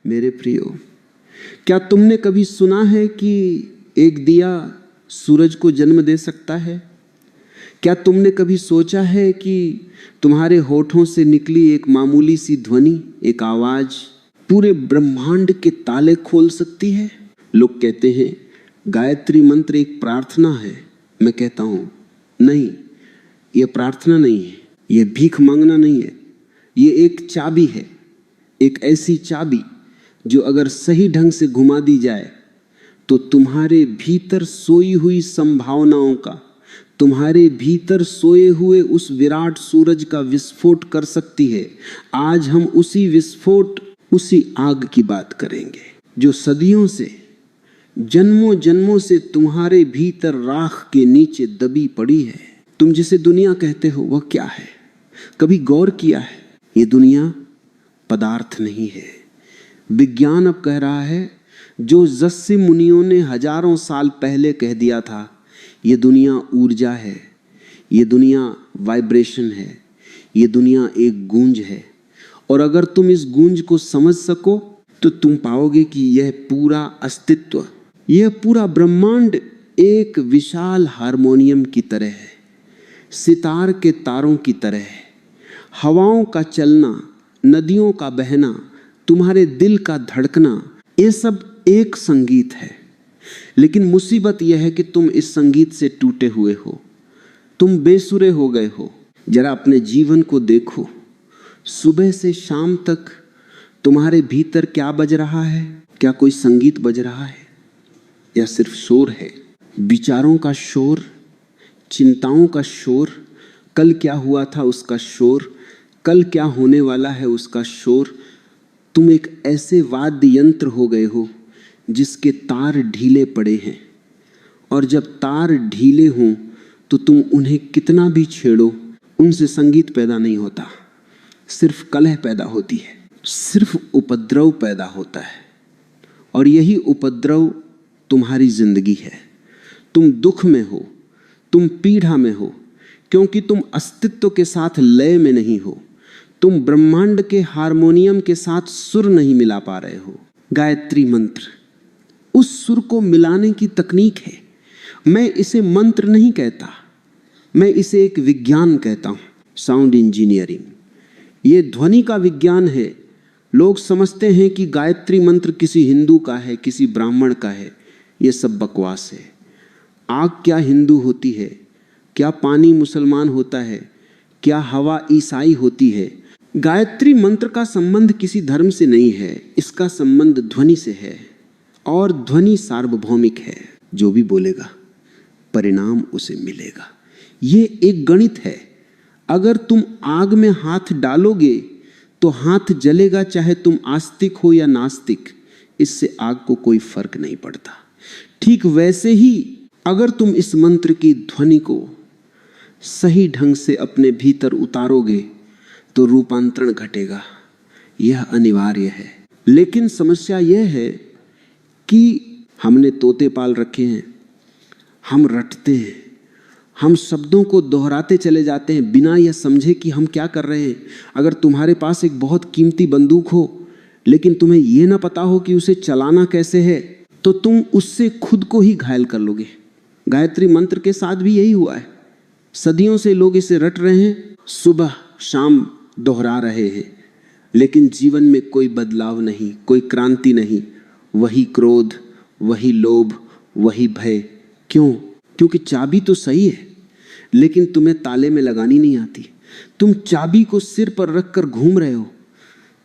मेरे प्रियो, क्या तुमने कभी सुना है कि एक दिया सूरज को जन्म दे सकता है? क्या तुमने कभी सोचा है कि तुम्हारे होठों से निकली एक मामूली सी ध्वनि, एक आवाज पूरे ब्रह्मांड के ताले खोल सकती है? लोग कहते हैं गायत्री मंत्र एक प्रार्थना है। मैं कहता हूं नहीं, यह प्रार्थना नहीं है, यह भीख मांगना नहीं है, यह एक चाबी है। एक ऐसी चाबी जो अगर सही ढंग से घुमा दी जाए तो तुम्हारे भीतर सोई हुई संभावनाओं का, तुम्हारे भीतर सोए हुए उस विराट सूरज का विस्फोट कर सकती है। आज हम उसी विस्फोट, उसी आग की बात करेंगे जो सदियों से, जन्मों जन्मों से तुम्हारे भीतर राख के नीचे दबी पड़ी है। तुम जिसे दुनिया कहते हो वह क्या है? कभी गौर किया है? ये दुनिया पदार्थ नहीं है। विज्ञान अब कह रहा है जो जस्सी मुनियों ने हजारों साल पहले कह दिया था, ये दुनिया ऊर्जा है, ये दुनिया वाइब्रेशन है, ये दुनिया एक गूंज है। और अगर तुम इस गूंज को समझ सको तो तुम पाओगे कि यह पूरा अस्तित्व, यह पूरा ब्रह्मांड एक विशाल हारमोनियम की तरह है, सितार के तारों की तरह है। हवाओं का चलना, नदियों का बहना, तुम्हारे दिल का धड़कना, ये सब एक संगीत है। लेकिन मुसीबत यह है कि तुम इस संगीत से टूटे हुए हो, तुम बेसुरे हो गए हो। जरा अपने जीवन को देखो, सुबह से शाम तक तुम्हारे भीतर क्या बज रहा है? क्या कोई संगीत बज रहा है या सिर्फ शोर है? विचारों का शोर, चिंताओं का शोर, कल क्या हुआ था उसका शोर, कल क्या होने वाला है उसका शोर। तुम एक ऐसे वाद्य यंत्र हो गए हो जिसके तार ढीले पड़े हैं, और जब तार ढीले हों तो तुम उन्हें कितना भी छेड़ो, उनसे संगीत पैदा नहीं होता, सिर्फ कलह पैदा होती है, सिर्फ उपद्रव पैदा होता है। और यही उपद्रव तुम्हारी जिंदगी है। तुम दुख में हो, तुम पीड़ा में हो, क्योंकि तुम अस्तित्व के साथ लय में नहीं हो, तुम ब्रह्मांड के हारमोनियम के साथ सुर नहीं मिला पा रहे हो। गायत्री मंत्र उस सुर को मिलाने की तकनीक है। मैं इसे मंत्र नहीं कहता, मैं इसे एक विज्ञान कहता हूं, साउंड इंजीनियरिंग। ये ध्वनि का विज्ञान है। लोग समझते हैं कि गायत्री मंत्र किसी हिंदू का है, किसी ब्राह्मण का है। ये सब बकवास है। आग क्या हिंदू होती है? क्या पानी मुसलमान होता है? क्या हवा ईसाई होती है? गायत्री मंत्र का संबंध किसी धर्म से नहीं है, इसका संबंध ध्वनि से है। और ध्वनि सार्वभौमिक है, जो भी बोलेगा परिणाम उसे मिलेगा। ये एक गणित है। अगर तुम आग में हाथ डालोगे तो हाथ जलेगा, चाहे तुम आस्तिक हो या नास्तिक, इससे आग को कोई फर्क नहीं पड़ता। ठीक वैसे ही अगर तुम इस मंत्र की ध्वनि को सही ढंग से अपने भीतर उतारोगे तो रूपांतरण घटेगा। यह अनिवार्य है। लेकिन समस्या यह है कि हमने तोते पाल रखे हैं, हम रटते हैं, हम शब्दों को दोहराते चले जाते हैं बिना यह समझे कि हम क्या कर रहे हैं। अगर तुम्हारे पास एक बहुत कीमती बंदूक हो लेकिन तुम्हें यह ना पता हो कि उसे चलाना कैसे है, तो तुम उससे खुद को ही घायल कर लोगे। गायत्री मंत्र के साथ भी यही हुआ है। सदियों से लोग इसे रट रहे हैं, सुबह शाम दोहरा रहे हैं, लेकिन जीवन में कोई बदलाव नहीं, कोई क्रांति नहीं। वही क्रोध, वही लोभ, वही भय। क्यों? क्योंकि चाबी तो सही है, लेकिन तुम्हें ताले में लगानी नहीं आती। तुम चाबी को सिर पर रखकर घूम रहे हो।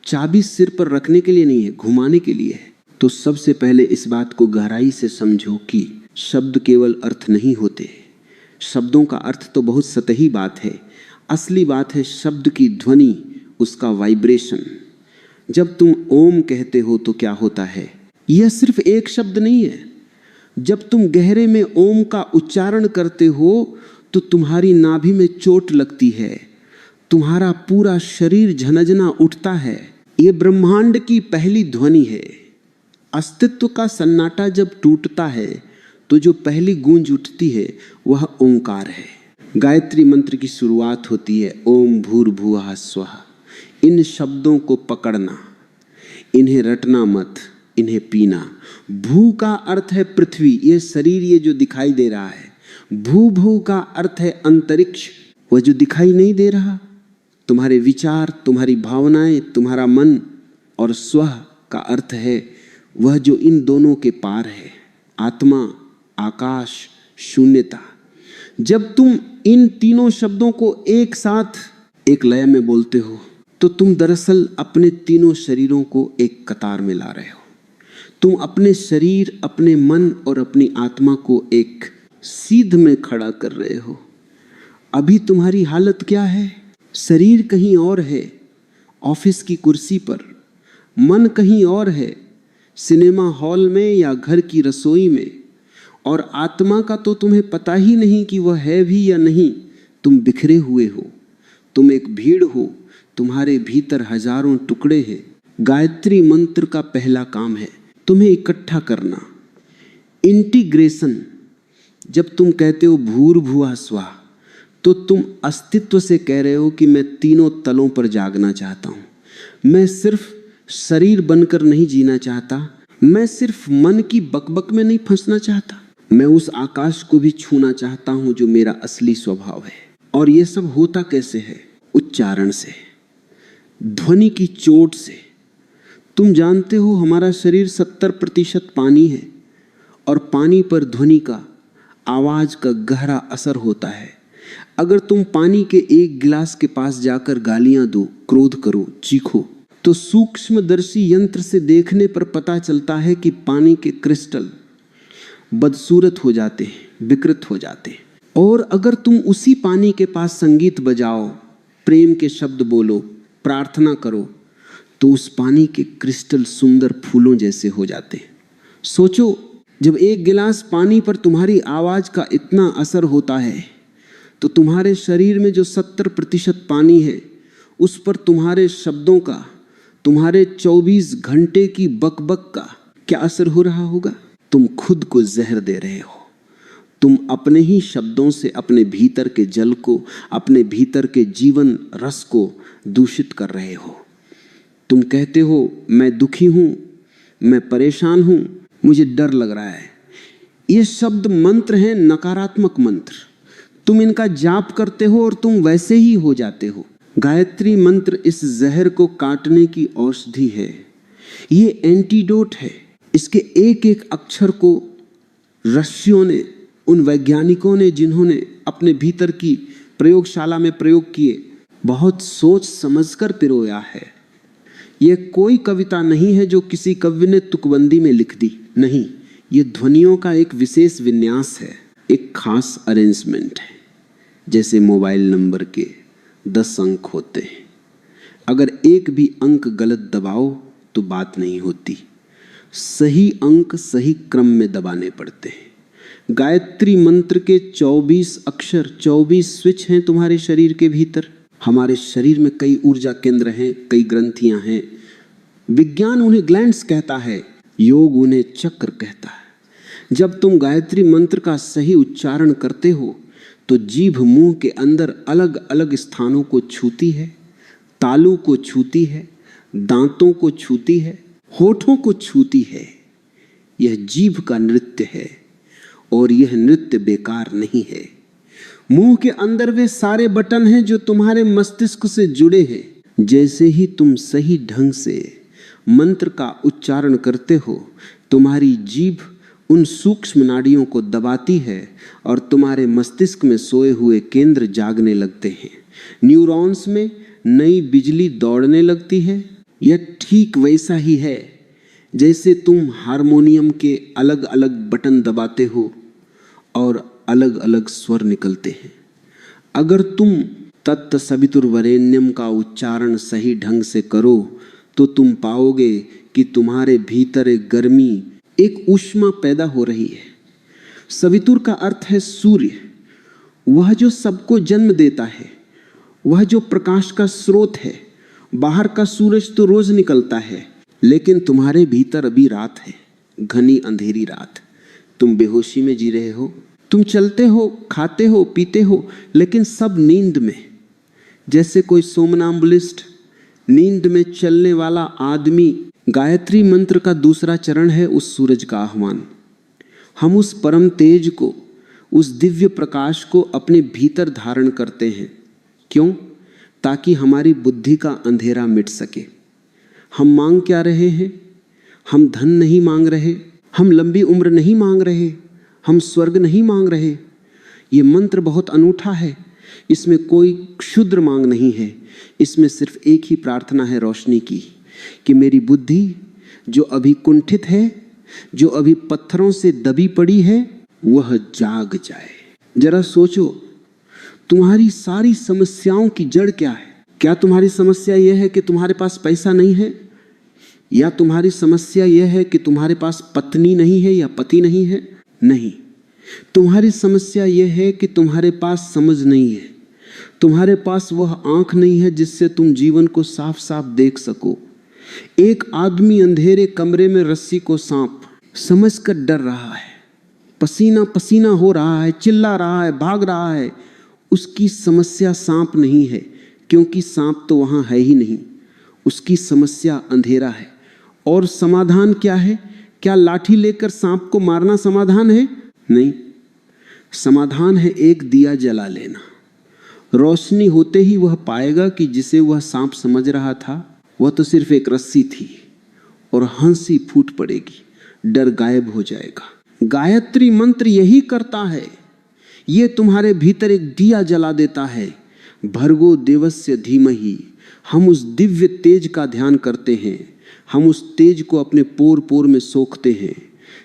चाबी सिर पर रखने के लिए नहीं है, घुमाने के लिए है। तो सबसे पहले इस बात को गहराई से समझो कि शब्द केवल अर्थ नहीं होते। शब्दों का अर्थ तो बहुत सतही बात है। असली बात है शब्द की ध्वनि, उसका वाइब्रेशन। जब तुम ओम कहते हो तो क्या होता है? यह सिर्फ एक शब्द नहीं है। जब तुम गहरे में ओम का उच्चारण करते हो तो तुम्हारी नाभि में चोट लगती है, तुम्हारा पूरा शरीर झनझना उठता है। यह ब्रह्मांड की पहली ध्वनि है। अस्तित्व का सन्नाटा जब टूटता है तो जो पहली गूंज उठती है वह ओंकार है। गायत्री मंत्र की शुरुआत होती है ओम भूर्भुवः स्वः। इन शब्दों को पकड़ना, इन्हें रटना मत, इन्हें पीना। भू का अर्थ है पृथ्वी, ये शरीर ये जो दिखाई दे रहा है। भू भू का अर्थ है अंतरिक्ष, वह जो दिखाई नहीं दे रहा। तुम्हारे विचार, तुम्हारी भावनाएं, तुम्हारा मन, और स्व का अर्थ है वह जो इन दोनों के पार है, आत्मा, आकाश, शून्यता। जब तुम इन तीनों शब्दों को एक साथ एक लय में बोलते हो तो तुम दरअसल अपने तीनों शरीरों को एक कतार में ला रहे हो। तुम अपने शरीर, अपने मन और अपनी आत्मा को एक सीध में खड़ा कर रहे हो। अभी तुम्हारी हालत क्या है? शरीर कहीं और है, ऑफिस की कुर्सी पर। मन कहीं और है, सिनेमा हॉल में या घर की रसोई में। और आत्मा का तो तुम्हें पता ही नहीं कि वह है भी या नहीं। तुम बिखरे हुए हो, तुम एक भीड़ हो, तुम्हारे भीतर हजारों टुकड़े हैं। गायत्री मंत्र का पहला काम है तुम्हें इकट्ठा करना, इंटीग्रेशन। जब तुम कहते हो भूर्भुवः स्वः, तो तुम अस्तित्व से कह रहे हो कि मैं तीनों तलों पर जागना चाहता हूं। मैं सिर्फ शरीर बनकर नहीं जीना चाहता, मैं सिर्फ मन की बकबक में नहीं फंसना चाहता, मैं उस आकाश को भी छूना चाहता हूं जो मेरा असली स्वभाव है। और ये सब होता कैसे है? उच्चारण से, ध्वनि की चोट से। तुम जानते हो हमारा शरीर 70% पानी है और पानी पर ध्वनि का, आवाज का गहरा असर होता है। अगर तुम पानी के एक गिलास के पास जाकर गालियां दो, क्रोध करो, चीखो, तो सूक्ष्मदर्शी यंत्र से देखने पर पता चलता है कि पानी के क्रिस्टल बदसूरत हो जाते हैं, विकृत हो जाते हैं। और अगर तुम उसी पानी के पास संगीत बजाओ, प्रेम के शब्द बोलो, प्रार्थना करो, तो उस पानी के क्रिस्टल सुंदर फूलों जैसे हो जाते हैं। सोचो, जब एक गिलास पानी पर तुम्हारी आवाज का इतना असर होता है, तो तुम्हारे शरीर में जो 70% पानी है, उस पर तुम्हारे शब्दों का, तुम्हारे 24 घंटे की बकबक का क्या असर हो रहा होगा? तुम खुद को जहर दे रहे हो। तुम अपने ही शब्दों से अपने भीतर के जल को, अपने भीतर के जीवन रस को दूषित कर रहे हो। तुम कहते हो मैं दुखी हूं, मैं परेशान हूं, मुझे डर लग रहा है। ये शब्द मंत्र हैं, नकारात्मक मंत्र। तुम इनका जाप करते हो और तुम वैसे ही हो जाते हो। गायत्री मंत्र इस जहर को काटने की औषधि है, ये एंटीडोट है। इसके एक एक अक्षर को ऋषियों ने, उन वैज्ञानिकों ने जिन्होंने अपने भीतर की प्रयोगशाला में प्रयोग किए, बहुत सोच समझकर पिरोया है। यह कोई कविता नहीं है जो किसी कवि ने तुकबंदी में लिख दी, नहीं, ये ध्वनियों का एक विशेष विन्यास है, एक खास अरेंजमेंट है। जैसे मोबाइल नंबर के 10 अंक होते हैं, अगर एक भी अंक गलत दबाओ तो बात नहीं होती, सही अंक सही क्रम में दबाने पड़ते हैं। गायत्री मंत्र के 24 अक्षर, 24 स्विच हैं तुम्हारे शरीर के भीतर। हमारे शरीर में कई ऊर्जा केंद्र हैं, कई ग्रंथियां हैं। विज्ञान उन्हें ग्लैंड्स कहता है, योग उन्हें चक्र कहता है। जब तुम गायत्री मंत्र का सही उच्चारण करते हो तो जीभ मुंह के अंदर अलग अलग स्थानों को छूती है, तालू को छूती है, दांतों को छूती है, होठों को छूती है। यह जीभ का नृत्य है और यह नृत्य बेकार नहीं है। मुंह के अंदर वे सारे बटन हैं जो तुम्हारे मस्तिष्क से जुड़े हैं। जैसे ही तुम सही ढंग से मंत्र का उच्चारण करते हो, तुम्हारी जीभ उन सूक्ष्म नाड़ियों को दबाती है और तुम्हारे मस्तिष्क में सोए हुए केंद्र जागने लगते हैं। न्यूरॉन्स में नई बिजली दौड़ने लगती है। यह ठीक वैसा ही है जैसे तुम हारमोनियम के अलग अलग बटन दबाते हो और अलग अलग स्वर निकलते हैं। अगर तुम तत्सवितुर्वरेण्यम का उच्चारण सही ढंग से करो तो तुम पाओगे कि तुम्हारे भीतर एक गर्मी, एक ऊष्मा पैदा हो रही है। सवितुर का अर्थ है सूर्य, वह जो सबको जन्म देता है, वह जो प्रकाश का स्रोत है। बाहर का सूरज तो रोज निकलता है, लेकिन तुम्हारे भीतर अभी रात है, घनी अंधेरी रात। तुम बेहोशी में जी रहे हो, तुम चलते हो, खाते हो, पीते हो, लेकिन सब नींद में। जैसे कोई सोमनाम्बुलिस्ट, नींद में चलने वाला आदमी गायत्री मंत्र का दूसरा चरण है उस सूरज का आह्वान। हम उस परम तेज को, उस दिव्य प्रकाश को अपने भीतर धारण करते हैं। क्यों? ताकि हमारी बुद्धि का अंधेरा मिट सके। हम मांग क्या रहे हैं? हम धन नहीं मांग रहे, हम लंबी उम्र नहीं मांग रहे, हम स्वर्ग नहीं मांग रहे। ये मंत्र बहुत अनूठा है। इसमें कोई क्षुद्र मांग नहीं है। इसमें सिर्फ एक ही प्रार्थना है रोशनी की, कि मेरी बुद्धि जो अभी कुंठित है, जो अभी पत्थरों से दबी पड़ी है, वह जाग जाए। जरा सोचो, तुम्हारी सारी समस्याओं की जड़ क्या है? क्या तुम्हारी समस्या यह है कि तुम्हारे पास पैसा नहीं है, या तुम्हारी समस्या यह है कि तुम्हारे पास पत्नी नहीं है या पति नहीं है? नहीं, तुम्हारी समस्या यह है कि तुम्हारे पास समझ नहीं है, तुम्हारे पास वह आंख नहीं है जिससे तुम जीवन को साफ साफ देख सको। एक आदमी अंधेरे कमरे में रस्सी को सांप समझकर डर रहा है, पसीना पसीना हो रहा है, चिल्ला रहा है, भाग रहा है। उसकी समस्या सांप नहीं है, क्योंकि सांप तो वहां है ही नहीं। उसकी समस्या अंधेरा है। और समाधान क्या है? क्या लाठी लेकर सांप को मारना समाधान है? नहीं, समाधान है एक दिया जला लेना। रोशनी होते ही वह पाएगा कि जिसे वह सांप समझ रहा था वह तो सिर्फ एक रस्सी थी, और हंसी फूट पड़ेगी, डर गायब हो जाएगा। गायत्री मंत्र यही करता है। ये तुम्हारे भीतर एक दिया जला देता है। भर्गो देवस्य धीमहि। हम उस दिव्य तेज का ध्यान करते हैं। हम उस तेज को अपने पोर पोर में सोखते हैं।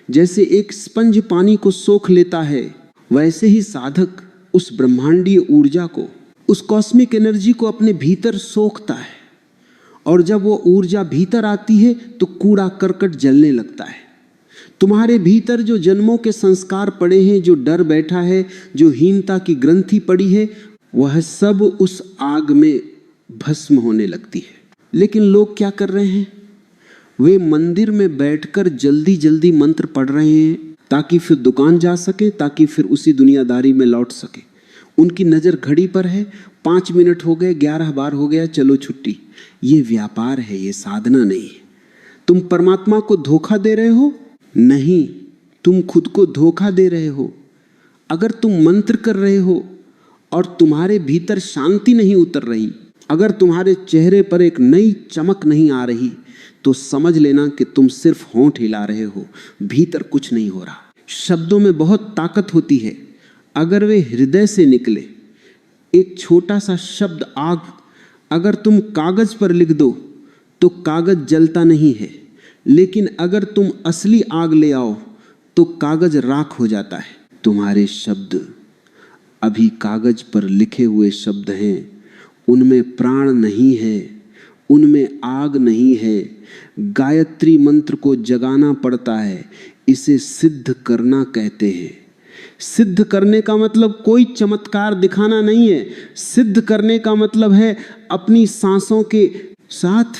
जैसे एक स्पंज पानी को सोख लेता है, वैसे ही साधक उस ब्रह्मांडीय ऊर्जा को, उस कॉस्मिक एनर्जी को अपने भीतर सोखता है। और जब वो ऊर्जा भीतर आती है तो कूड़ा करकट जलने लगता है। तुम्हारे भीतर जो जन्मों के संस्कार पड़े हैं, जो डर बैठा है, जो हीनता की ग्रंथि पड़ी है, वह सब उस आग में भस्म होने लगती है। लेकिन लोग क्या कर रहे हैं? वे मंदिर में बैठकर जल्दी जल्दी मंत्र पढ़ रहे हैं, ताकि फिर दुकान जा सके, ताकि फिर उसी दुनियादारी में लौट सके। उनकी नज़र घड़ी पर है, 5 मिनट हो गए, 11 बार हो गया, चलो छुट्टी। ये व्यापार है, ये साधना नहीं है। तुम परमात्मा को धोखा दे रहे हो? नहीं, तुम खुद को धोखा दे रहे हो। अगर तुम मंत्र कर रहे हो और तुम्हारे भीतर शांति नहीं उतर रही, अगर तुम्हारे चेहरे पर एक नई चमक नहीं आ रही, तो समझ लेना कि तुम सिर्फ होंठ हिला रहे हो, भीतर कुछ नहीं हो रहा। शब्दों में बहुत ताकत होती है, अगर वे हृदय से निकले। एक छोटा सा शब्द आग अगर तुम कागज पर लिख दो तो कागज जलता नहीं है, लेकिन अगर तुम असली आग ले आओ तो कागज राख हो जाता है। तुम्हारे शब्द अभी कागज पर लिखे हुए शब्द हैं, उनमें प्राण नहीं है, उनमें आग नहीं है। गायत्री मंत्र को जगाना पड़ता है, इसे सिद्ध करना कहते हैं। सिद्ध करने का मतलब कोई चमत्कार दिखाना नहीं है। सिद्ध करने का मतलब है अपनी सांसों के साथ,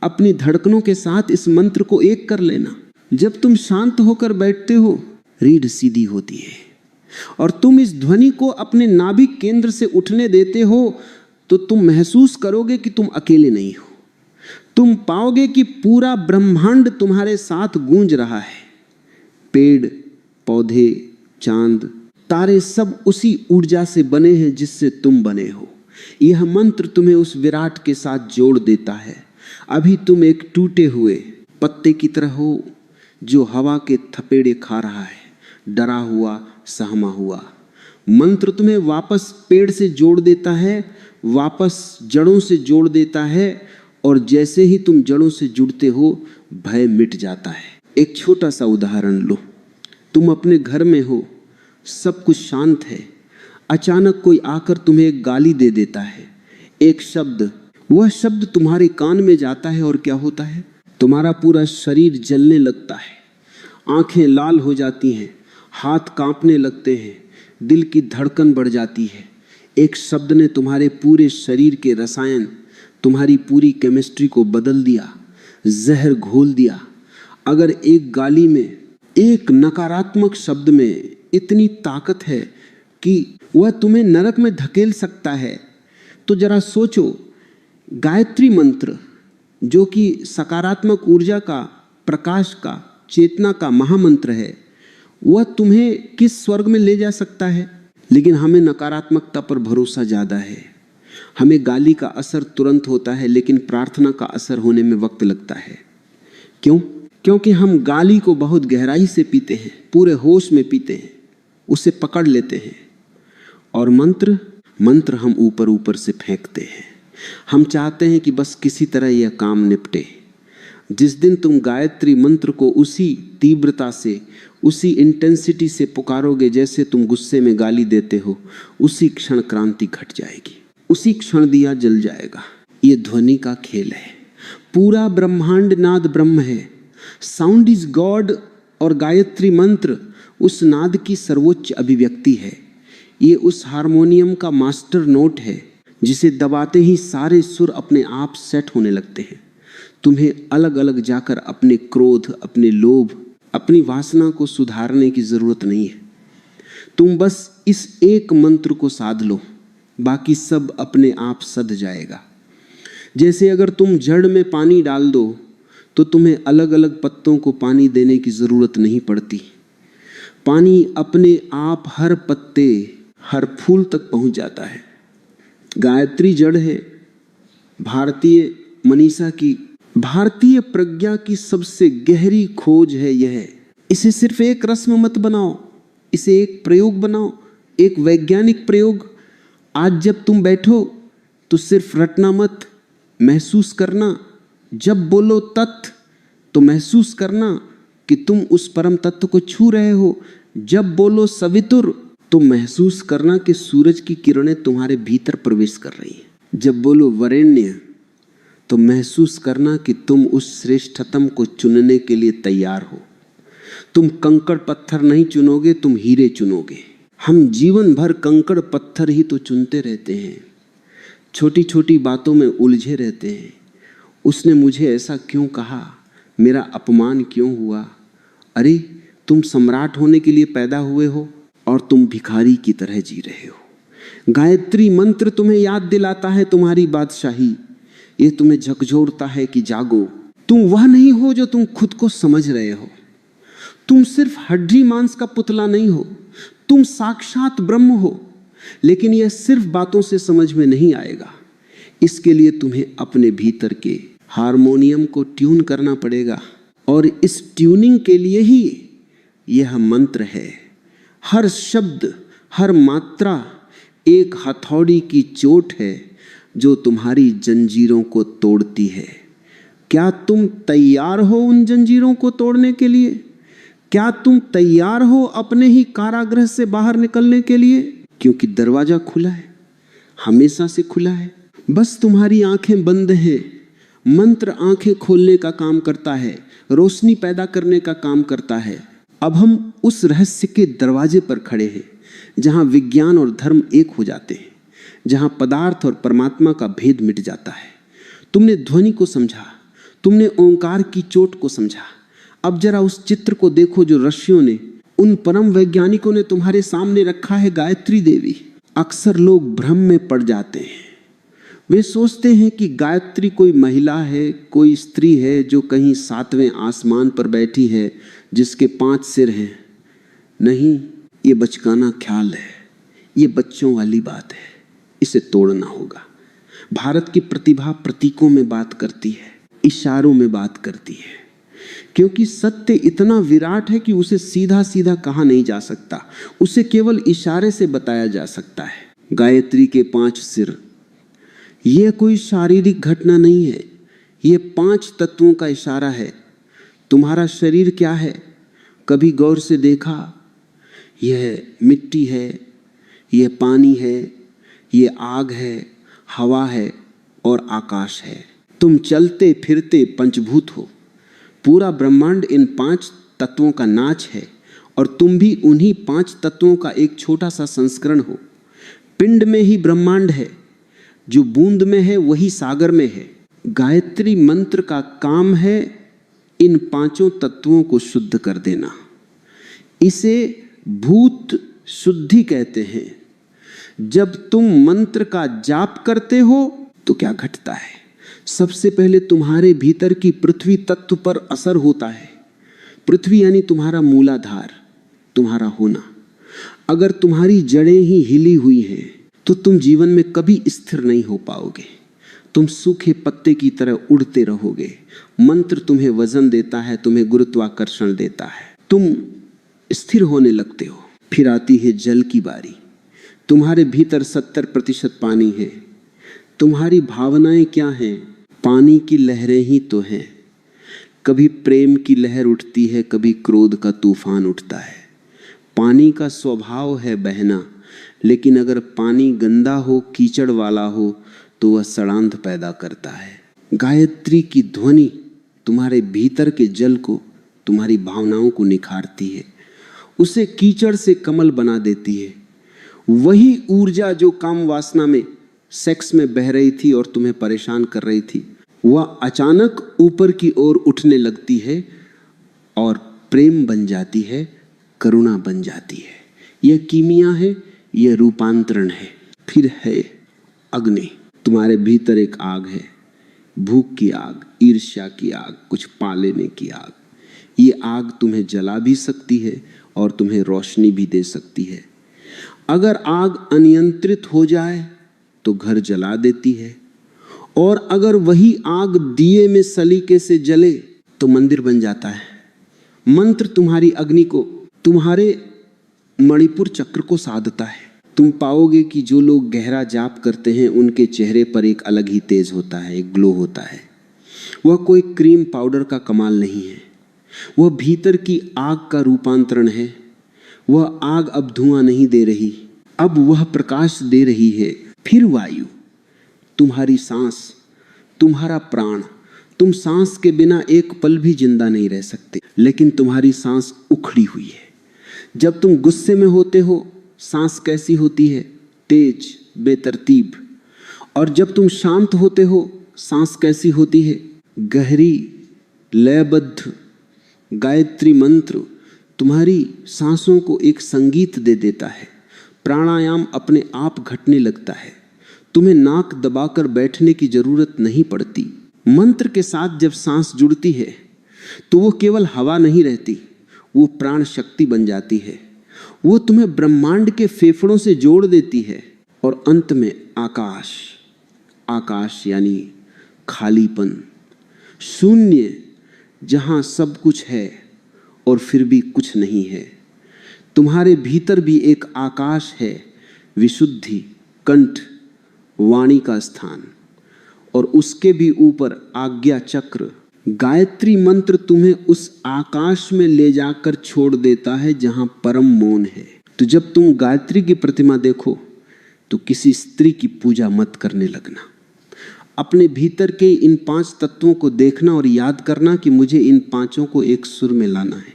अपनी धड़कनों के साथ इस मंत्र को एक कर लेना। जब तुम शांत होकर बैठते हो, रीढ़ सीधी होती है और तुम इस ध्वनि को अपने नाभिक केंद्र से उठने देते हो, तो तुम महसूस करोगे कि तुम अकेले नहीं हो। तुम पाओगे कि पूरा ब्रह्मांड तुम्हारे साथ गूंज रहा है। पेड़, पौधे, चांद, तारे सब उसी ऊर्जा से बने हैं जिससे तुम बने हो। यह मंत्र तुम्हें उस विराट के साथ जोड़ देता है। अभी तुम एक टूटे हुए पत्ते की तरह हो जो हवा के थपेड़े खा रहा है, डरा हुआ, सहमा हुआ। मंत्र तुम्हें वापस पेड़ से जोड़ देता है, वापस जड़ों से जोड़ देता है, और जैसे ही तुम जड़ों से जुड़ते हो, भय मिट जाता है। एक छोटा सा उदाहरण लो। तुम अपने घर में हो, सब कुछ शांत है, अचानक कोई आकर तुम्हें एक गाली दे देता है, एक शब्द। वह शब्द तुम्हारे कान में जाता है और क्या होता है? तुम्हारा पूरा शरीर जलने लगता है, आंखें लाल हो जाती हैं, हाथ कांपने लगते हैं, दिल की धड़कन बढ़ जाती है। एक शब्द ने तुम्हारे पूरे शरीर के रसायन, तुम्हारी पूरी केमिस्ट्री को बदल दिया, जहर घोल दिया। अगर एक गाली में, एक नकारात्मक शब्द में इतनी ताकत है कि वह तुम्हें नरक में धकेल सकता है, तो जरा सोचो, गायत्री मंत्र जो कि सकारात्मक ऊर्जा का, प्रकाश का, चेतना का महामंत्र है, वह तुम्हें किस स्वर्ग में ले जा सकता है। लेकिन हमें नकारात्मकता पर भरोसा ज़्यादा है। हमें गाली का असर तुरंत होता है, लेकिन प्रार्थना का असर होने में वक्त लगता है। क्यों? क्योंकि हम गाली को बहुत गहराई से पीते हैं, पूरे होश में पीते हैं, उसे पकड़ लेते हैं। और मंत्र हम ऊपर ऊपर से फेंकते हैं। हम चाहते हैं कि बस किसी तरह यह काम निपटे। जिस दिन तुम गायत्री मंत्र को उसी तीव्रता से, उसी इंटेंसिटी से पुकारोगे जैसे तुम गुस्से में गाली देते हो, उसी क्षण क्रांति घट जाएगी, उसी क्षण दिया जल जाएगा। ये ध्वनि का खेल है। पूरा ब्रह्मांड नाद ब्रह्म है। Sound is God. और गायत्री मंत्र उस नाद की सर्वोच्च अभिव्यक्ति है। ये उस हारमोनियम का मास्टर नोट है जिसे दबाते ही सारे सुर अपने आप सेट होने लगते हैं। तुम्हें अलग अलग जाकर अपने क्रोध, अपने लोभ, अपनी वासना को सुधारने की जरूरत नहीं है। तुम बस इस एक मंत्र को साध लो, बाकी सब अपने आप सध जाएगा। जैसे अगर तुम जड़ में पानी डाल दो तो तुम्हें अलग अलग पत्तों को पानी देने की जरूरत नहीं पड़ती। पानी अपने आप हर पत्ते, हर फूल तक पहुंच जाता है। गायत्री जड़ है। भारतीय मनीषा की, भारतीय प्रज्ञा की सबसे गहरी खोज है यह। इसे सिर्फ एक रस्म मत बनाओ, इसे एक प्रयोग बनाओ, एक वैज्ञानिक प्रयोग। आज जब तुम बैठो तो सिर्फ रटना मत, महसूस करना। जब बोलो तत् तो महसूस करना कि तुम उस परम तत्व को छू रहे हो। जब बोलो सवितुर तो महसूस करना कि सूरज की किरणें तुम्हारे भीतर प्रवेश कर रही हैं। जब बोलो वरेण्य तो महसूस करना कि तुम उस श्रेष्ठतम को चुनने के लिए तैयार हो। तुम कंकड़ पत्थर नहीं चुनोगे, तुम हीरे चुनोगे। हम जीवन भर कंकड़ पत्थर ही तो चुनते रहते हैं, छोटी छोटी बातों में उलझे रहते हैं। उसने मुझे ऐसा क्यों कहा, मेरा अपमान क्यों हुआ। अरे तुम सम्राट होने के लिए पैदा हुए हो और तुम भिखारी की तरह जी रहे हो। गायत्री मंत्र तुम्हें याद दिलाता है तुम्हारी बादशाही। ये तुम्हें झकझोरता है कि जागो। तुम वह नहीं हो जो तुम खुद को समझ रहे हो। तुम सिर्फ हड्डी मांस का पुतला नहीं हो, तुम साक्षात ब्रह्म हो। लेकिन यह सिर्फ बातों से समझ में नहीं आएगा। इसके लिए तुम्हें अपने भीतर के हारमोनियम को ट्यून करना पड़ेगा। और इस ट्यूनिंग के लिए ही यह मंत्र है। हर शब्द, हर मात्रा एक हथौड़ी की चोट है जो तुम्हारी जंजीरों को तोड़ती है। क्या तुम तैयार हो उन जंजीरों को तोड़ने के लिए? क्या तुम तैयार हो अपने ही कारागृह से बाहर निकलने के लिए? क्योंकि दरवाजा खुला है, हमेशा से खुला है। बस तुम्हारी आंखें बंद हैं। मंत्र आंखें खोलने का काम करता है, रोशनी पैदा करने का काम करता है। अब हम उस रहस्य के दरवाजे पर खड़े हैं जहां विज्ञान और धर्म एक हो जाते हैं, जहां पदार्थ और परमात्मा का भेद मिट जाता है। तुमने ध्वनि को समझा, तुमने ओंकार की चोट को समझा। अब जरा उस चित्र को देखो जो ऋषियों ने, उन परम वैज्ञानिकों ने तुम्हारे सामने रखा है, गायत्री देवी। अक्सर लोग भ्रम में पड़ जाते हैं। वे सोचते हैं कि गायत्री कोई महिला है, कोई स्त्री है जो कहीं 7वें आसमान पर बैठी है, जिसके 5 सिर हैं। नहीं, ये बचकाना ख्याल है, ये बच्चों वाली बात है। इसे तोड़ना होगा। भारत की प्रतिभा प्रतीकों में बात करती है, इशारों में बात करती है, क्योंकि सत्य इतना विराट है कि उसे सीधा सीधा कहा नहीं जा सकता, उसे केवल इशारे से बताया जा सकता है। गायत्री के 5 सिर, यह कोई शारीरिक घटना नहीं है, यह 5 तत्वों का इशारा है। तुम्हारा शरीर क्या है, कभी गौर से देखा? यह मिट्टी है, यह पानी है, यह आग है, हवा है और आकाश है। तुम चलते फिरते पंचभूत हो। पूरा ब्रह्मांड इन 5 तत्वों का नाच है और तुम भी उन्हीं 5 तत्वों का एक छोटा सा संस्करण हो। पिंड में ही ब्रह्मांड है, जो बूंद में है वही सागर में है। गायत्री मंत्र का काम है इन 5 तत्वों को शुद्ध कर देना। इसे भूत शुद्धि कहते हैं। जब तुम मंत्र का जाप करते हो तो क्या घटता है? सबसे पहले तुम्हारे भीतर की पृथ्वी तत्व पर असर होता है। पृथ्वी यानी तुम्हारा मूलाधार, तुम्हारा होना। अगर तुम्हारी जड़ें ही हिली हुई हैं तो तुम जीवन में कभी स्थिर नहीं हो पाओगे। तुम सूखे पत्ते की तरह उड़ते रहोगे। मंत्र तुम्हें वजन देता है, तुम्हें गुरुत्वाकर्षण देता है, तुम स्थिर होने लगते हो। फिर आती है जल की बारी। तुम्हारे भीतर 70% पानी है। तुम्हारी भावनाएं क्या हैं? पानी की लहरें ही तो हैं। कभी प्रेम की लहर उठती है, कभी क्रोध का तूफान उठता है। पानी का स्वभाव है बहना, लेकिन अगर पानी गंदा हो, कीचड़ वाला हो, तो वह सड़ांध पैदा करता है। गायत्री की ध्वनि तुम्हारे भीतर के जल को, तुम्हारी भावनाओं को निखारती है, उसे कीचड़ से कमल बना देती है। वही ऊर्जा जो काम वासना में, सेक्स में बह रही थी और तुम्हें परेशान कर रही थी, वह अचानक ऊपर की ओर उठने लगती है और प्रेम बन जाती है, करुणा बन जाती है। यह कीमिया है, यह रूपांतरण है। फिर है अग्नि। तुम्हारे भीतर एक आग है, भूख की आग, ईर्ष्या की आग, कुछ पा लेने की आग। ये आग तुम्हें जला भी सकती है और तुम्हें रोशनी भी दे सकती है। अगर आग अनियंत्रित हो जाए तो घर जला देती है, और अगर वही आग दिए में सलीके से जले तो मंदिर बन जाता है। मंत्र तुम्हारी अग्नि को, तुम्हारे मणिपुर चक्र को साधता है। तुम पाओगे कि जो लोग गहरा जाप करते हैं उनके चेहरे पर एक अलग ही तेज होता है, एक ग्लो होता है। वह कोई क्रीम पाउडर का कमाल नहीं है, वह भीतर की आग का रूपांतरण है। वह आग अब धुआं नहीं दे रही, अब वह प्रकाश दे रही है। फिर वायु, तुम्हारी सांस, तुम्हारा प्राण। तुम सांस के बिना एक पल भी जिंदा नहीं रह सकते, लेकिन तुम्हारी सांस उखड़ी हुई है। जब तुम गुस्से में होते हो, सांस कैसी होती है? तेज, बेतरतीब। और जब तुम शांत होते हो, सांस कैसी होती है? गहरी, लयबद्ध। गायत्री मंत्र तुम्हारी सांसों को एक संगीत दे देता है। प्राणायाम अपने आप घटने लगता है। तुम्हें नाक दबाकर बैठने की जरूरत नहीं पड़ती। मंत्र के साथ जब सांस जुड़ती है तो वो केवल हवा नहीं रहती, वो प्राण शक्ति बन जाती है। वो तुम्हें ब्रह्मांड के फेफड़ों से जोड़ देती है। और अंत में आकाश। आकाश यानी खालीपन, शून्य, जहां सब कुछ है और फिर भी कुछ नहीं है। तुम्हारे भीतर भी एक आकाश है, विशुद्धि, कंठ, वाणी का स्थान, और उसके भी ऊपर आज्ञा चक्र। गायत्री मंत्र तुम्हें उस आकाश में ले जाकर छोड़ देता है जहां परम मौन है। तो जब तुम गायत्री की प्रतिमा देखो तो किसी स्त्री की पूजा मत करने लगना। अपने भीतर के इन 5 तत्वों को देखना और याद करना कि मुझे इन 5 को एक सुर में लाना है।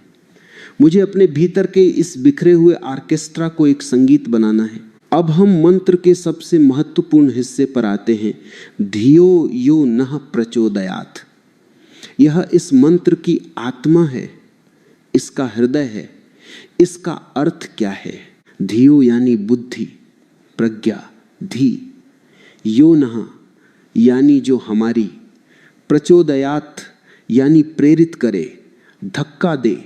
मुझे अपने भीतर के इस बिखरे हुए ऑर्केस्ट्रा को एक संगीत बनाना है। अब हम मंत्र के सबसे महत्वपूर्ण हिस्से पर आते हैं। धियो यो नः प्रचोदयात्। यह इस मंत्र की आत्मा है, इसका हृदय है। इसका अर्थ क्या है? धियो यानी बुद्धि, प्रज्ञा, धी। यो नः यानी जो हमारी, प्रचोदयात् यानी प्रेरित करे, धक्का दे,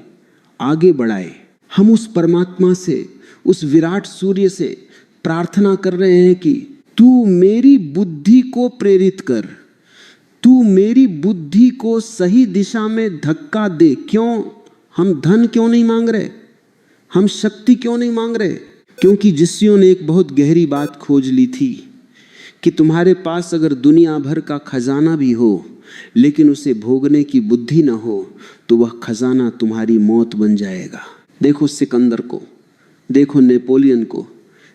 आगे बढ़ाए। हम उस परमात्मा से, उस विराट सूर्य से प्रार्थना कर रहे हैं कि तू मेरी बुद्धि को प्रेरित कर, तू मेरी बुद्धि को सही दिशा में धक्का दे। क्यों? हम धन क्यों नहीं मांग रहे, हम शक्ति क्यों नहीं मांग रहे? क्योंकि जिस्सियों ने एक बहुत गहरी बात खोज ली थी कि तुम्हारे पास अगर दुनिया भर का खजाना भी हो लेकिन उसे भोगने की बुद्धि न हो तो वह खजाना तुम्हारी मौत बन जाएगा। देखो सिकंदर को, देखो नेपोलियन को,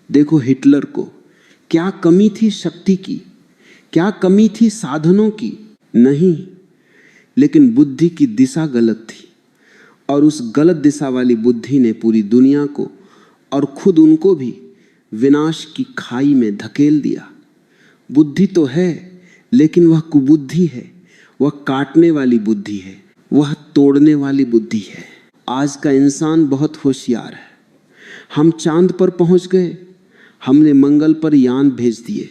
देखो हिटलर को। क्या कमी थी शक्ति की? क्या कमी थी साधनों की? नहीं, लेकिन बुद्धि की दिशा गलत थी, और उस गलत दिशा वाली बुद्धि ने पूरी दुनिया को और खुद उनको भी विनाश की खाई में धकेल दिया। बुद्धि तो है, लेकिन वह कुबुद्धि है, वह काटने वाली बुद्धि है, वह तोड़ने वाली बुद्धि है। आज का इंसान बहुत होशियार है। हम चांद पर पहुंच गए, हमने मंगल पर यान भेज दिए,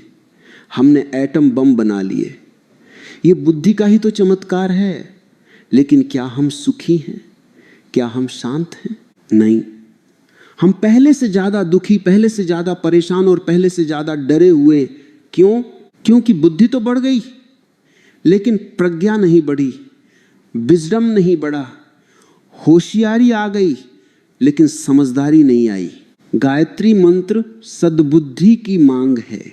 हमने एटम बम बना लिए। ये बुद्धि का ही तो चमत्कार है। लेकिन क्या हम सुखी हैं? क्या हम शांत हैं? नहीं, हम पहले से ज्यादा दुखी, पहले से ज्यादा परेशान और पहले से ज्यादा डरे हुए। क्यों? क्योंकि बुद्धि तो बढ़ गई लेकिन प्रज्ञा नहीं बढ़ी, विजडम नहीं बढ़ा, होशियारी आ गई लेकिन समझदारी नहीं आई। गायत्री मंत्र सद्बुद्धि की मांग है।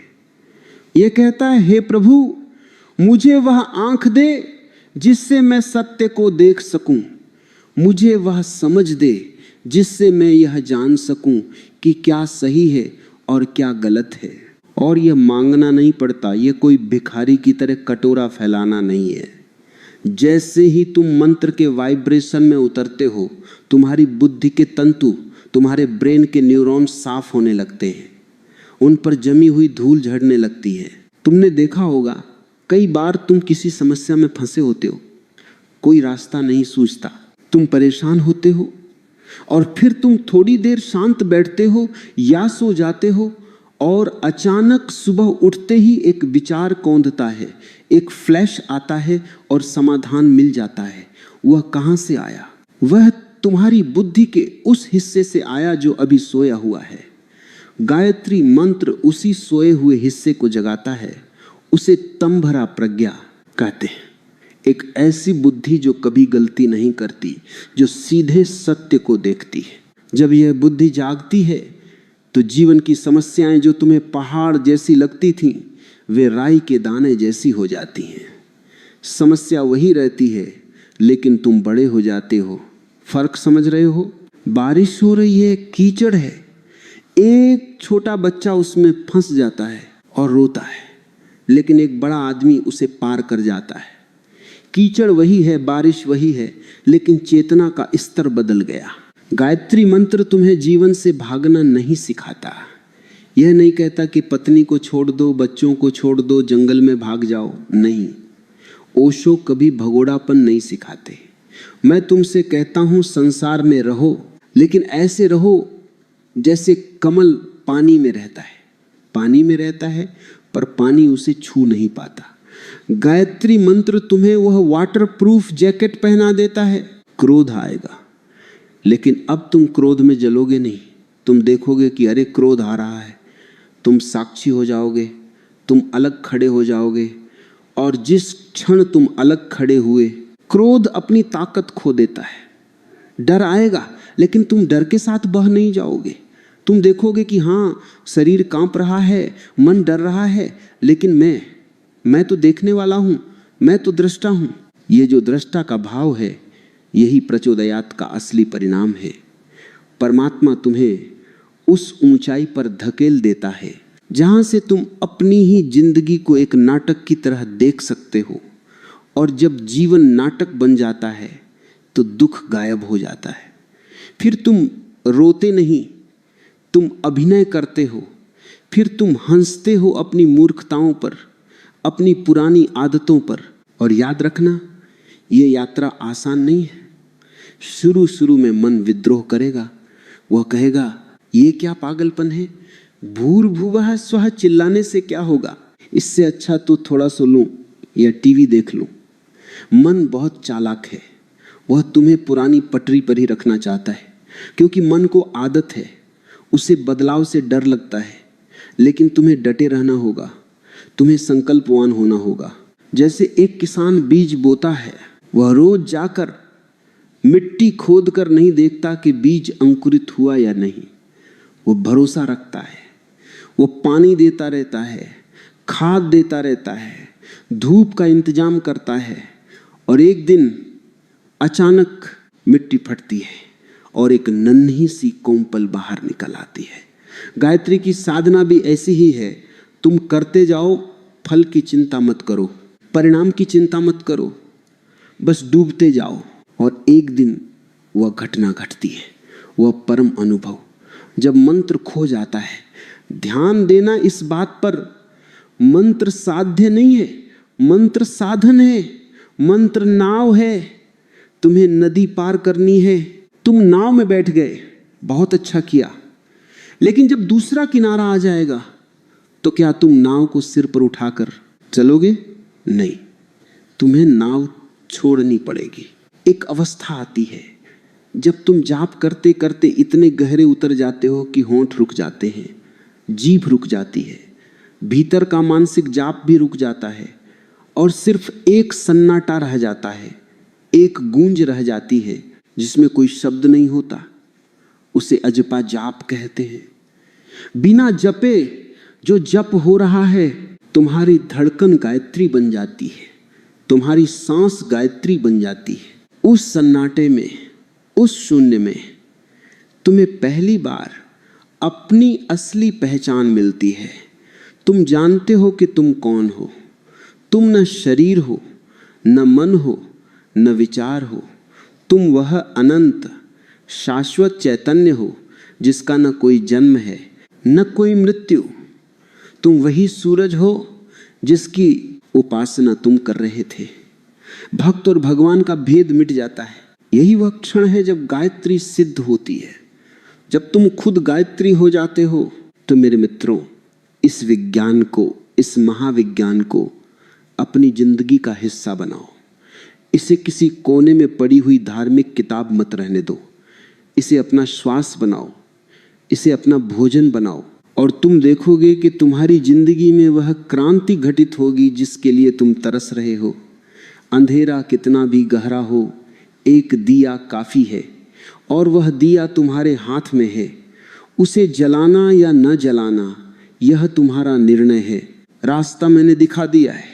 यह कहता है, हे प्रभु मुझे वह आंख दे जिससे मैं सत्य को देख सकूं, मुझे वह समझ दे जिससे मैं यह जान सकूं कि क्या सही है और क्या गलत है। और यह मांगना नहीं पड़ता, यह कोई भिखारी की तरह कटोरा फैलाना नहीं है। जैसे ही तुम मंत्र के वाइब्रेशन में उतरते हो, तुम्हारी बुद्धि के तंतु, तुम्हारे ब्रेन के न्यूरॉन साफ होने लगते हैं, उन पर जमी हुई धूल झड़ने लगती है। तुमने देखा होगा कई बार तुम किसी समस्या में फंसे होते हो, कोई रास्ता नहीं सूझता, तुम परेशान होते हो और फिर तुम थोड़ी देर शांत बैठते हो या सो जाते हो और अचानक सुबह उठते ही एक विचार कौंधता है, एक फ्लैश आता है और समाधान मिल जाता है। वह कहां से आया? वह तुम्हारी बुद्धि के उस हिस्से से आया जो अभी सोया हुआ है। गायत्री मंत्र उसी सोए हुए हिस्से को जगाता है। उसे तंभरा प्रज्ञा कहते हैं। एक ऐसी बुद्धि जो कभी गलती नहीं करती, जो सीधे सत्य को देखती है। जब यह बुद्धि जागती है तो जीवन की समस्याएं जो तुम्हें पहाड़ जैसी लगती थीं, वे राई के दाने जैसी हो जाती हैं। समस्या वही रहती है लेकिन तुम बड़े हो जाते हो। फर्क समझ रहे हो? बारिश हो रही है, कीचड़ है, एक छोटा बच्चा उसमें फंस जाता है और रोता है, लेकिन एक बड़ा आदमी उसे पार कर जाता है। कीचड़ वही है, बारिश वही है, लेकिन चेतना का स्तर बदल गया। गायत्री मंत्र तुम्हें जीवन से भागना नहीं सिखाता। यह नहीं कहता कि पत्नी को छोड़ दो, बच्चों को छोड़ दो, जंगल में भाग जाओ। नहीं, ओशो कभी भगोड़ापन नहीं सिखाते। मैं तुमसे कहता हूं संसार में रहो, लेकिन ऐसे रहो जैसे कमल पानी में रहता है। पानी में रहता है पर पानी उसे छू नहीं पाता। गायत्री मंत्र तुम्हें वह वाटर प्रूफ जैकेट पहना देता है। क्रोध आएगा लेकिन अब तुम क्रोध में जलोगे नहीं। तुम देखोगे कि अरे क्रोध आ रहा है, तुम साक्षी हो जाओगे, तुम अलग खड़े हो जाओगे। और जिस क्षण तुम अलग खड़े हुए, क्रोध अपनी ताकत खो देता है। डर आएगा लेकिन तुम डर के साथ बह नहीं जाओगे। तुम देखोगे कि हाँ, शरीर कांप रहा है, मन डर रहा है, लेकिन मैं तो देखने वाला हूं, मैं तो दृष्टा हूं। ये जो दृष्टा का भाव है, यही प्रचोदयात का असली परिणाम है। परमात्मा तुम्हें उस ऊंचाई पर धकेल देता है जहां से तुम अपनी ही जिंदगी को एक नाटक की तरह देख सकते हो। और जब जीवन नाटक बन जाता है तो दुख गायब हो जाता है। फिर तुम रोते नहीं, तुम अभिनय करते हो। फिर तुम हंसते हो अपनी मूर्खताओं पर, अपनी पुरानी आदतों पर। और याद रखना, ये यात्रा आसान नहीं है। शुरू में मन विद्रोह करेगा, वह कहेगा ये क्या पागलपन है, भूर्भुवः स्वः चिल्लाने से क्या होगा, इससे अच्छा तो थोड़ा सो लूं या टीवी देख लूं। मन बहुत चालाक है, वह तुम्हें पुरानी पटरी पर ही रखना चाहता है, क्योंकि मन को आदत है, उसे बदलाव से डर लगता है। लेकिन तुम्हें डटे रहना होगा, तुम्हें संकल्पवान होना होगा। जैसे एक किसान बीज बोता है, वह रोज जाकर मिट्टी खोद कर नहीं देखता कि बीज अंकुरित हुआ या नहीं। वो भरोसा रखता है, वो पानी देता रहता है, खाद देता रहता है, धूप का इंतजाम करता है। और एक दिन अचानक मिट्टी फटती है और एक नन्ही सी कोमपल बाहर निकल आती है। गायत्री की साधना भी ऐसी ही है। तुम करते जाओ, फल की चिंता मत करो, परिणाम की चिंता मत करो, बस डूबते जाओ। और एक दिन वह घटना घटती है, वह परम अनुभव, जब मंत्र खो जाता है। ध्यान देना इस बात पर, मंत्र साध्य नहीं है, मंत्र साधन है, मंत्र नाव है। तुम्हें नदी पार करनी है, तुम नाव में बैठ गए, बहुत अच्छा किया, लेकिन जब दूसरा किनारा आ जाएगा तो क्या तुम नाव को सिर पर उठाकर चलोगे? नहीं, तुम्हें नाव छोड़नी पड़ेगी। एक अवस्था आती है जब तुम जाप करते करते इतने गहरे उतर जाते हो कि होंठ रुक जाते हैं, जीभ रुक जाती है, भीतर का मानसिक जाप भी रुक जाता है और सिर्फ एक सन्नाटा रह जाता है, एक गूंज रह जाती है जिसमें कोई शब्द नहीं होता। उसे अजपा जाप कहते हैं। बिना जपे जो जप हो रहा है, तुम्हारी धड़कन गायत्री बन जाती है, तुम्हारी सांस गायत्री बन जाती है। उस सन्नाटे में, उस शून्य में तुम्हें पहली बार अपनी असली पहचान मिलती है। तुम जानते हो कि तुम कौन हो। तुम न शरीर हो, न मन हो, न विचार हो। तुम वह अनंत शाश्वत चैतन्य हो जिसका न कोई जन्म है न कोई मृत्यु। तुम वही सूरज हो जिसकी उपासना तुम कर रहे थे। भक्त और भगवान का भेद मिट जाता है। यही वह क्षण है जब गायत्री सिद्ध होती है। जब तुम खुद गायत्री हो जाते हो तो मेरे मित्रों, इस विज्ञान को, इस महाविज्ञान को अपनी जिंदगी का हिस्सा बनाओ। इसे किसी कोने में पड़ी हुई धार्मिक किताब मत रहने दो। इसे अपना श्वास बनाओ, इसे अपना भोजन बनाओ और तुम देखोगे कि तुम्हारी जिंदगी में वह क्रांति घटित होगी जिसके लिए तुम तरस रहे हो। अंधेरा कितना भी गहरा हो, एक दिया काफी है और वह दिया तुम्हारे हाथ में है। उसे जलाना या न जलाना यह तुम्हारा निर्णय है। रास्ता मैंने दिखा दिया है,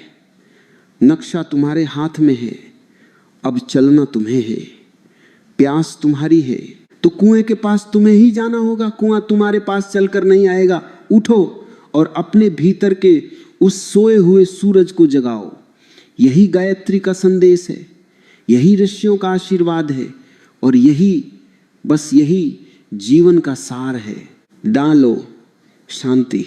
नक्शा तुम्हारे हाथ में है, अब चलना तुम्हें है। प्यास तुम्हारी है तो कुएं के पास तुम्हें ही जाना होगा, कुआं तुम्हारे पास चलकर नहीं आएगा। उठो और अपने भीतर के उस सोए हुए सूरज को जगाओ। यही गायत्री का संदेश है, यही ऋषियों का आशीर्वाद है और यही जीवन का सार है। डालो शांति।